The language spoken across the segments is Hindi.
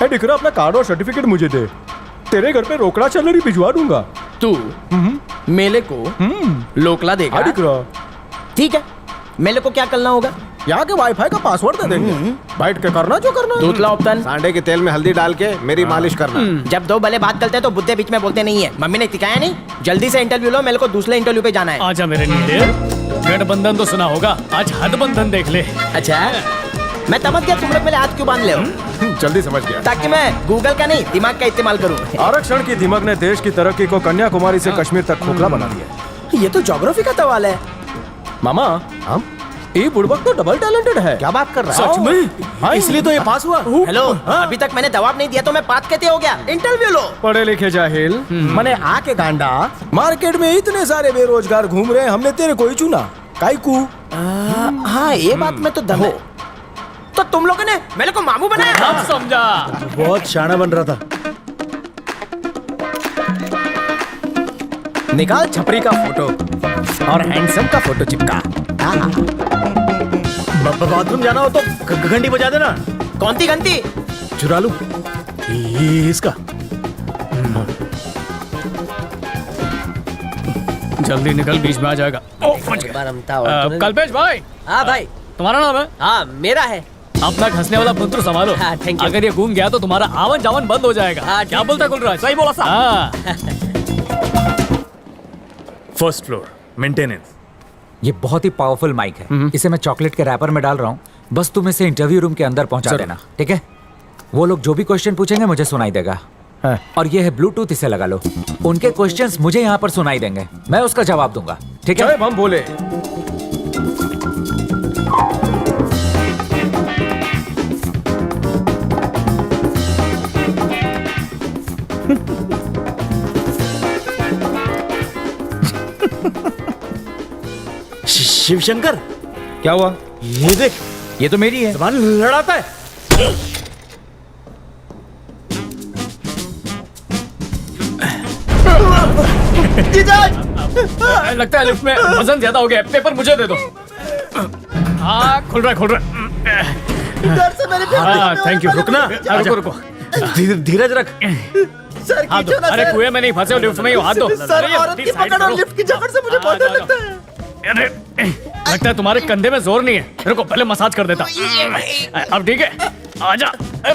दिख रहा, अपना कार्ड और सर्टिफिकेट मुझे दे, तेरे घर पे रोकड़ा सैलरी भिजवा दूंगा। तू मेले को लोकला देगा? दिख रहा। ठीक है, मेले को क्या करना होगा? यहाँ के वाईफाई का पासवर्ड दे देंगे, बैठ के करना जो करना। दूतला उपतन सांडे के तेल में हल्दी डाल के मेरी मालिश करना। जब दो भले बात करते हैं तो बुद्धे बीच में बोलते नहीं है। मम्मी ने सिखाया नहीं? जल्दी से इंटरव्यू लो, मेरे को दूसरे इंटरव्यू पे जाना है। आजा मेरे नीले, गठबंधन तो सुना होगा, आज हथबंधन देख ले। अच्छा, मैं समझ गया तुम लोग मेरे हाथ क्यों बांध ले हो। जल्दी समझ गया। ताकि मैं गूगल का नहीं दिमाग का इस्तेमाल करूं। आरक्षण की दिमाग ने देश की तरक्की को कन्याकुमारी से कश्मीर तक खोखला बना दिया। ये तो ज्योग्राफी का सवाल है। मामा, हम ये बुड़बक तो डबल टैलेंटेड है। क्या बात कर रहा है? सच में? इसलिए तो ये पास हुआ। हेलो, अभी तक मैंने जवाब नहीं दिया तो मैं पास कैसे हो गया? इंटरव्यू लो। पढ़े लिखे जाहिल, मने आके गांडा, मार्केट में इतने सारे बेरोजगार घूम रहे हैं, हमने तेरे को ही चुना। काईकू? हाँ, ये बात में तो दम है। तो तुम लोगों ने मेरे को मामू बनाया? अब समझा। बहुत शाना बन रहा था। निकाल छपरी का फोटो और हैंडसम का फोटो चिपका। बाथरूम जाना हो तो घंटी बजा देना। कौन सी घंटी? चुरा लूं इसका। जल्दी निकल, बीच में आ जाएगा। कल्पेश भाई। हाँ भाई। तुम्हारा नाम है? हाँ, मेरा है। अपना घसने वाला पुत्र संभालो। हाँ, thank you। अगर ये घूम गया तो तुम्हारा आवन जावन बंद हो जाएगा। हाँ, क्या बोलता कुल राज? सही बोला साहब। First floor maintenance. ये बहुत ही पावरफुल माइक है, इसे मैं चॉकलेट के रैपर में डाल रहा हूँ। बस तुम इसे इंटरव्यू रूम के अंदर पहुंचा देना, ठीक है? वो लोग जो भी क्वेश्चन पूछेंगे मुझे सुनाई देगा। और ये है ब्लूटूथ, इसे लगा लो। उनके क्वेश्चंस मुझे यहाँ पर सुनाई देंगे, मैं उसका जवाब दूंगा, ठीक है? जय बम बोले। शिवशंकर, क्या हुआ? ये देख, ये तो मेरी है। जबान लड़ाता है। लगता है लिफ्ट में वजन ज्यादा हो गया, पेपर मुझे दे दो। हाँ, खुल रहा है, खुल रहा है। हाँ, थैंक यू। रुकना, रुको रुको। धीरज रख। सर, हाथ दो। अरे कुएं में नहीं फंसे हो, लिफ्ट में ही हो, हाथ दो। सर, औरत की पकड़ और लिफ्ट की जकड़ से मुझे बहुत डर लगता है। अरे लगता है तुम्हारे कंधे में जोर नहीं है। रुको, पहले मसाज कर देता। अब ठीक है, आजा। अरे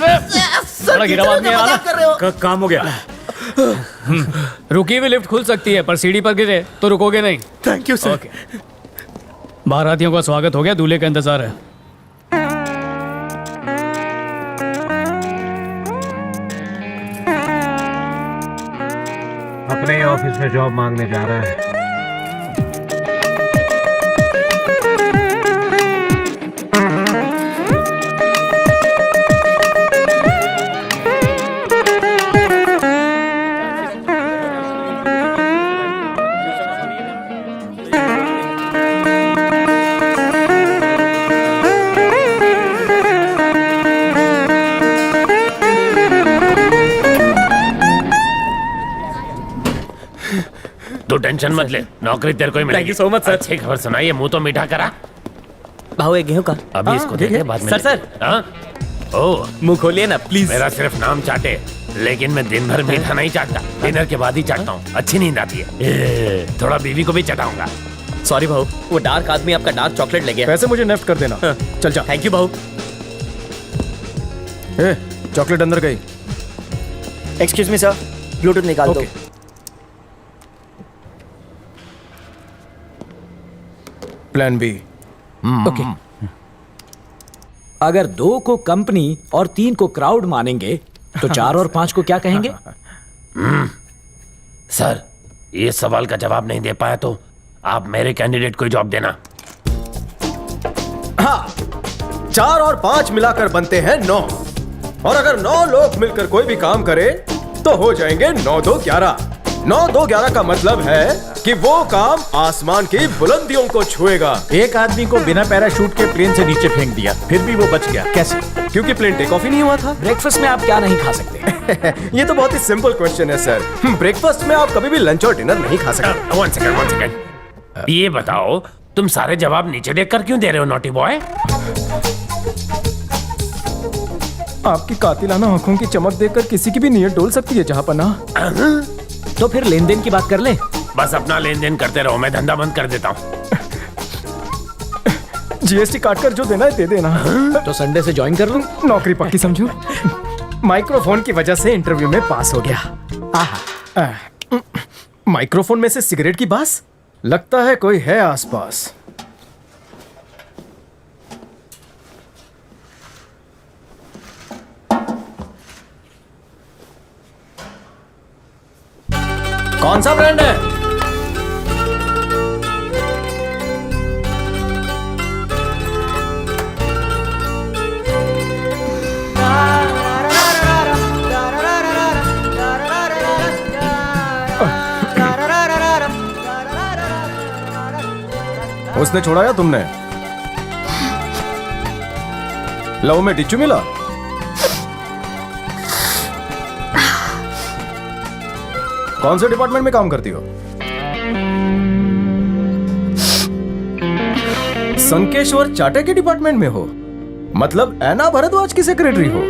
बड़ा गिरा आदमी है, आना। काम हो गया। रुकी हुई लिफ्ट खुल सकती है, पर सीढ़ी पर गिरे तो रुकोगे नहीं। Thank you sir. बारातियों का स्वागत हो गया, दूल्हे का इंतजार है। अपने ही ऑफिस में जॉब मांगने जा रहा है। तू टेंशन मत ले, नौकरी तेरे को ही मिलेगी। Thank you so much sir. अच्छी खबर सुनाइए, मुंह तो मीठा करा। भाव एक गेहूं का। अभी इसको देते बाद में। सर। हाँ? ओह, मुंह खोलिए ना प्लीज। मेरा सिर्फ नाम चाटे, लेकिन मैं दिन भर मीठा नहीं चाटता। डिनर के बाद ही चाटता हूँ, अच्छी नींद आती है। थोड़ा बीवी को भी चटाऊंगा। सॉरी भाऊ, वो डार्क आदमी आपका डार्क चॉकलेट ले गया। पैसे मुझे नेफ्ट कर देना। चल जा। थैंक यू भाऊ। चॉकलेट अंदर गई। एक्सक्यूज मी सर, ब्लूटूथ निकाल दो। Plan B. ओके। अगर 2 को कंपनी और 3 को क्राउड मानेंगे तो 4 और 5 को क्या कहेंगे? सर, ये सवाल का जवाब नहीं दे पाया तो आप मेरे कैंडिडेट को जॉब देना। हाँ, 4 और 5 मिलाकर बनते हैं 9, और अगर 9 लोग मिलकर कोई भी काम करे तो हो जाएंगे 9 2 11। 9 2 11 का मतलब है कि वो काम आसमान की बुलंदियों को छुएगा। एक आदमी को बिना पैराशूट के प्लेन से नीचे फेंक दिया, फिर भी वो बच गया, कैसे? क्योंकि प्लेन टेक ऑफ ही नहीं हुआ था। ब्रेकफास्ट में आप क्या नहीं खा सकते? ये तो बहुत ही सिंपल क्वेश्चन है सर। ब्रेकफास्ट में आप कभी भी लंच और डिनर नहीं खा सकते। One second. ये बताओ, तुम सारे जवाब नीचे देखकर क्यों दे रहे हो, नॉटी बॉय? आपकी कातिलाना आंखों की चमक देखकर किसी की भी नीयत डोल सकती है जहांपना। तो फिर लेन देन की बात कर ले। बस अपना लेन देन करते रहो, मैं धंधा बंद कर देता हूँ। जीएसटी काटकर जो देना है दे देना। तो संडे से ज्वाइन कर लूं? नौकरी पक्की समझो। माइक्रोफोन की वजह से इंटरव्यू में पास हो गया। माइक्रोफोन में से सिगरेट की बास, लगता है कोई है आसपास। कौन सा ब्रांड है? उसने छोड़ा या तुमने? लव में डिच्चू मिला? कौन से डिपार्टमेंट में काम करती हो? संकेश्वर चाटे के डिपार्टमेंट में हो? मतलब ऐना भरद्वाज की सेक्रेटरी हो?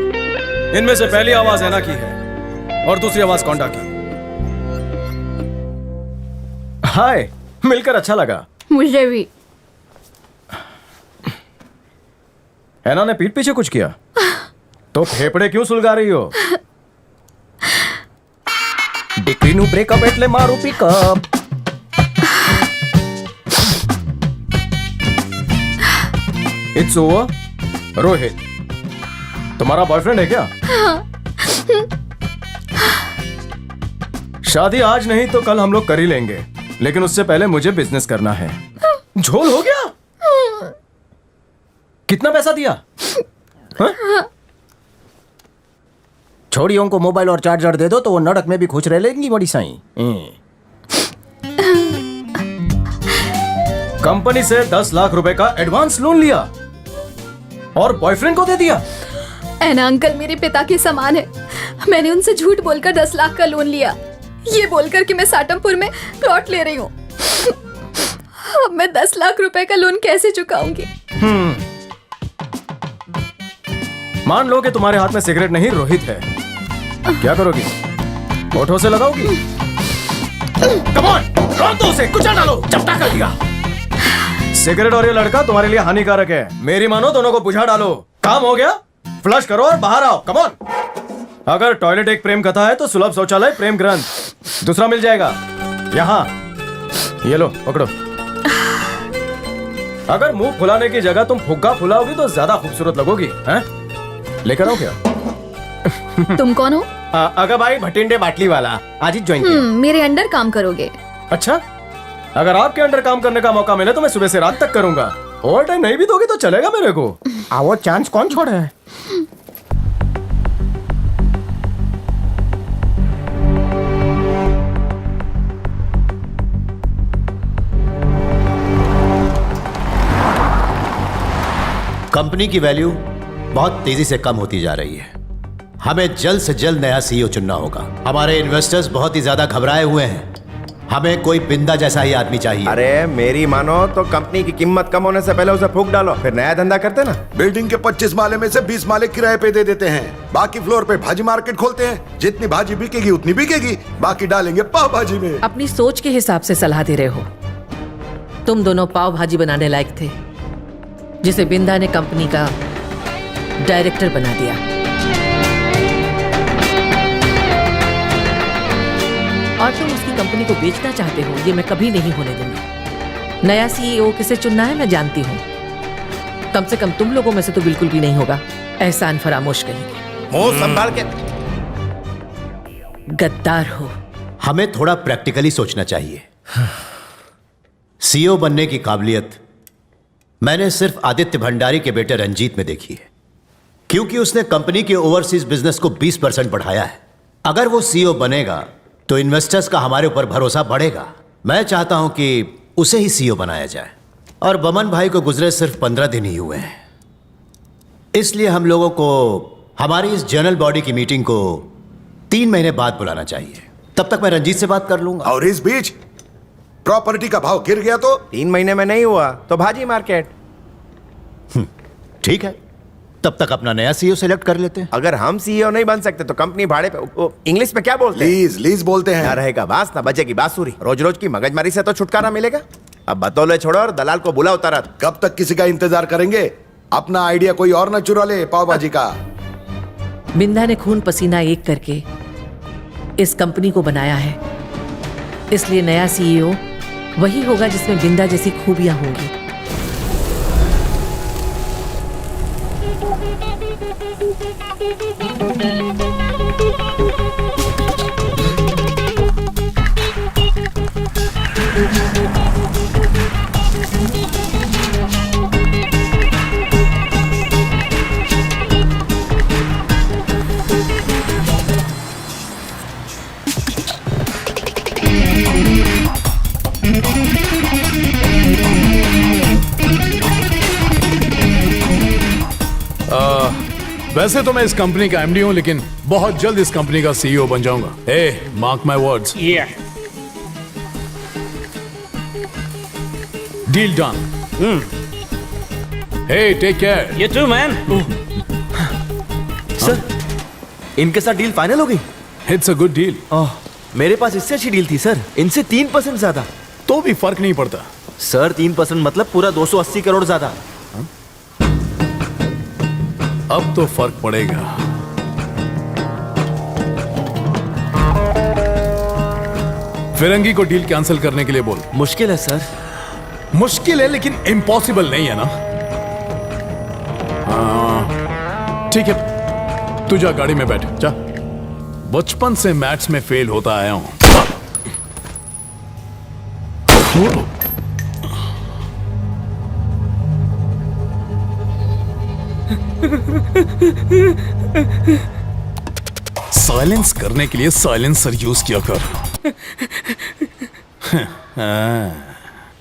इनमें से पहली आवाज ऐना की है और दूसरी आवाज कौंडा की। हाय, मिलकर अच्छा लगा। मुझे भी। ऐना ने पीठ पीछे कुछ किया? तो फेफड़े क्यों सुलगा रही हो? डिक्रीनु ब्रेकअप एटले मारू पिकअप। It's over. रोहित, तुम्हारा बॉयफ्रेंड है क्या? शादी आज नहीं तो कल हम लोग कर ही लेंगे, लेकिन उससे पहले मुझे बिजनेस करना है। झोल हो गया? कितना पैसा दिया? छोड़ियों को मोबाइल और चार्जर दे दो तो वो नड़क में भी खुश रह लेंगी बड़ी साईं। कंपनी से 10 लाख रुपए का एडवांस लोन लिया और बॉयफ्रेंड को दे दिया। ऐना अंकल मेरे पिता के समान है। मैंने उनसे झूठ बोलकर 10 लाख का लोन लिया, ये बोलकर कि मैं साटमपुर में प्लॉट ले रही हूँ। अब मैं 10 लाख रुपए का लोन कैसे चुकाऊंगी? मान लो कि तुम्हारे हाथ में सिगरेट नहीं रोहित है, क्या करोगी? होठों से लगाओगी? कम ऑन, रोक दो उसे, कुचल डालो, चपटा कर दिया। सिगरेट और ये लड़का तुम्हारे लिए हानिकारक है, मेरी मानो दोनों को बुझा डालो। काम हो गया? फ्लश करो और बाहर आओ, कम ऑन। अगर टॉयलेट एक प्रेम कथा है तो सुलभ शौचालय प्रेम ग्रंथ दूसरा मिल जाएगा यहाँ। ये लो पकड़ो। अगर मुंह फुलाने की जगह तुम फुग्गा फुलाओगी तो ज्यादा खूबसूरत लगोगी। हैं? लेकर आओ क्या? तुम कौन हो? अगर भाई भटिंडे बाटली वाला, आज ही ज्वाइन किया। मेरे अंडर काम करोगे? अच्छा, अगर आपके अंडर काम करने का मौका मिले तो मैं सुबह से रात तक करूंगा। ओवर टाइम नहीं भी दोगे तो चलेगा मेरे को। वो चांस कौन छोड़े है? कंपनी की वैल्यू बहुत तेजी से कम होती जा रही है। हमें जल्द से जल्द नया सीईओ चुनना होगा। हमारे इन्वेस्टर्स बहुत ही ज्यादा घबराए हुए हैं। हमें कोई बिंदा जैसा ही आदमी चाहिए। अरे मेरी मानो तो कंपनी की कीमत कम होने से पहले उसे फूंक डालो, फिर नया धंधा करते ना। बिल्डिंग के 25 माले में से 20 माले किराए पे दे देते हैं, बाकी फ्लोर पे भाजी मार्केट खोलते हैं। जितनी भाजी बिकेगी उतनी बिकेगी, बाकी डालेंगे पाव भाजी में। अपनी सोच के हिसाब से सलाह दे रहे हो। तुम दोनों पाव भाजी बनाने लायक थे, जिसे बिंदा ने कंपनी का डायरेक्टर बना दिया। और तुम उसकी कंपनी को बेचना चाहते हो, ये मैं कभी नहीं होने दूंगी। नया सीईओ किसे चुनना है मैं जानती हूँ। कम से कम तुम लोगों में से तो बिल्कुल भी नहीं होगा। एहसान फरामोश कहेंगे। मुंह संभाल के। गद्दार हो। हमें थोड़ा प्रैक्टिकली सोचना चाहिए। सीईओ बनने की काबिलियत मैंने सिर्फ आदित्य भंडारी के बेटे रंजीत में देखी है, क्योंकि उसने कंपनी के ओवरसीज बिजनेस को 20% बढ़ाया है। अगर वो सीईओ बनेगा तो इन्वेस्टर्स का हमारे ऊपर भरोसा बढ़ेगा। मैं चाहता हूं कि उसे ही सीईओ बनाया जाए। और बमन भाई को गुजरे सिर्फ 15 दिन ही हुए हैं, इसलिए हम लोगों को हमारी इस जनरल बॉडी की मीटिंग को 3 महीने बाद बुलाना चाहिए। तब तक मैं रंजीत से बात कर लूंगा। और इस बीच प्रॉपर्टी का भाव गिर गया तो? 3 महीने में नहीं हुआ तो भाजी मार्केट। ठीक है, तब तक अपना नया सीईओ सेलेक्ट कर लेते हैं। अगर हम सीईओ नहीं बन सकते तो कंपनी भाड़े पे इंग्लिश में क्या बोलते हैं? लीज लीज बोलते ना हैं। रहेगा बांस ना बजेगी बांसुरी। रोज रोज की मगजमारी से तो छुटकारा मिलेगा। अब बतौले छोड़ो और दलाल को बुलाओ तरत। कब तक किसी का इंतजार करेंगे? अपना आइडिया कोई और ना चुरा ले पाव भाजी का। बिंदा ने खून पसीना एक करके इस कंपनी को बनाया है, इसलिए नया सीईओ वही होगा जिसमें बिंदा जैसी खूबियां होंगी। वैसे तो मैं इस कंपनी का एमडी हूं, लेकिन बहुत जल्द इस कंपनी का सीईओ बन जाऊंगा। Ah, mark my words. Deal done. Hey, take care. You too, man. Sir, इनके साथ डील फाइनल हो गई। It's a good deal. मेरे पास इससे अच्छी डील थी सर, इनसे 3% ज्यादा। तो भी फर्क नहीं पड़ता। सर 3% मतलब पूरा 280 करोड़ ज्यादा। अब तो फर्क पड़ेगा। फिरंगी को डील कैंसिल करने के लिए बोल। मुश्किल है सर। मुश्किल है लेकिन इम्पॉसिबल नहीं है ना। ठीक है, तू जा गाड़ी में बैठ जा। बचपन से मैथ्स में फेल होता आया हूं। साइलेंस करने के लिए साइलेंसर यूज किया कर।